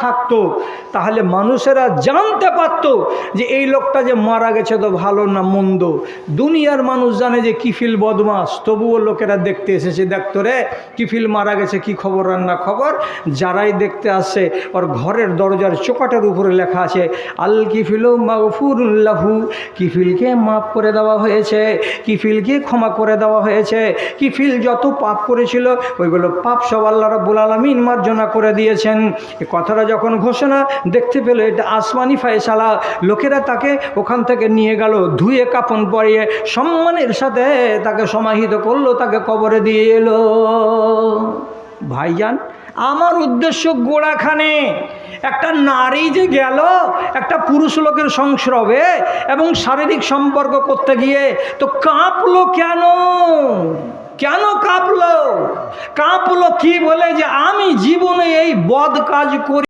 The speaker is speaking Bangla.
থাকতো তাহলে মানুষেরা জানতে পারত যে এই লোকটা যে মারা গেছে তো ভালো না মন্দ। দুনিয়ার মানুষ জানে যে কিফিল বদমাস, তবুও লোকেরা দেখতে এসেছে, দেখতো রে কিফিল মারা গেছে, কি খবর রান্না খবর। যারাই দেখতে আসে ওর ঘরের দরজার চোকাটের উপরে লেখা আছে আল কিফিলু মাগফুরুল্লাহু, কিফিলকে মাফ করে দেওয়া হয়েছে, কিফিলকে ক্ষমা করে দেওয়া হয়েছে। কিফিল যত পাপ করেছিল ওইগুলো পাপ সব আল্লাহ রাব্বুল আলামিন মার্জনা করে দিয়েছেন। কথাটা যখন ঘোষণা দেখতে পেল এটা আসমানি ফায়সালা, লোকেরা তাকে ওখান থেকে নিয়ে গেল, ধুয়ে কাফন পরিয়ে সম্মানের সাথে তাকে সমাহিত করলো, তাকে কবরে দিয়ে এলো। ভাইজান, আমার উদ্দেশ্য গোড়াখানে একটা নারী যে গেল একটা পুরুষ লোকের সংস্রবে এবং শারীরিক সম্পর্ক করতে গিয়ে তো কাঁপলো কেন? কেন কাঁপলো? কাঁপলো কি বলে যে আমি জীবনে এই বদ কাজ করি।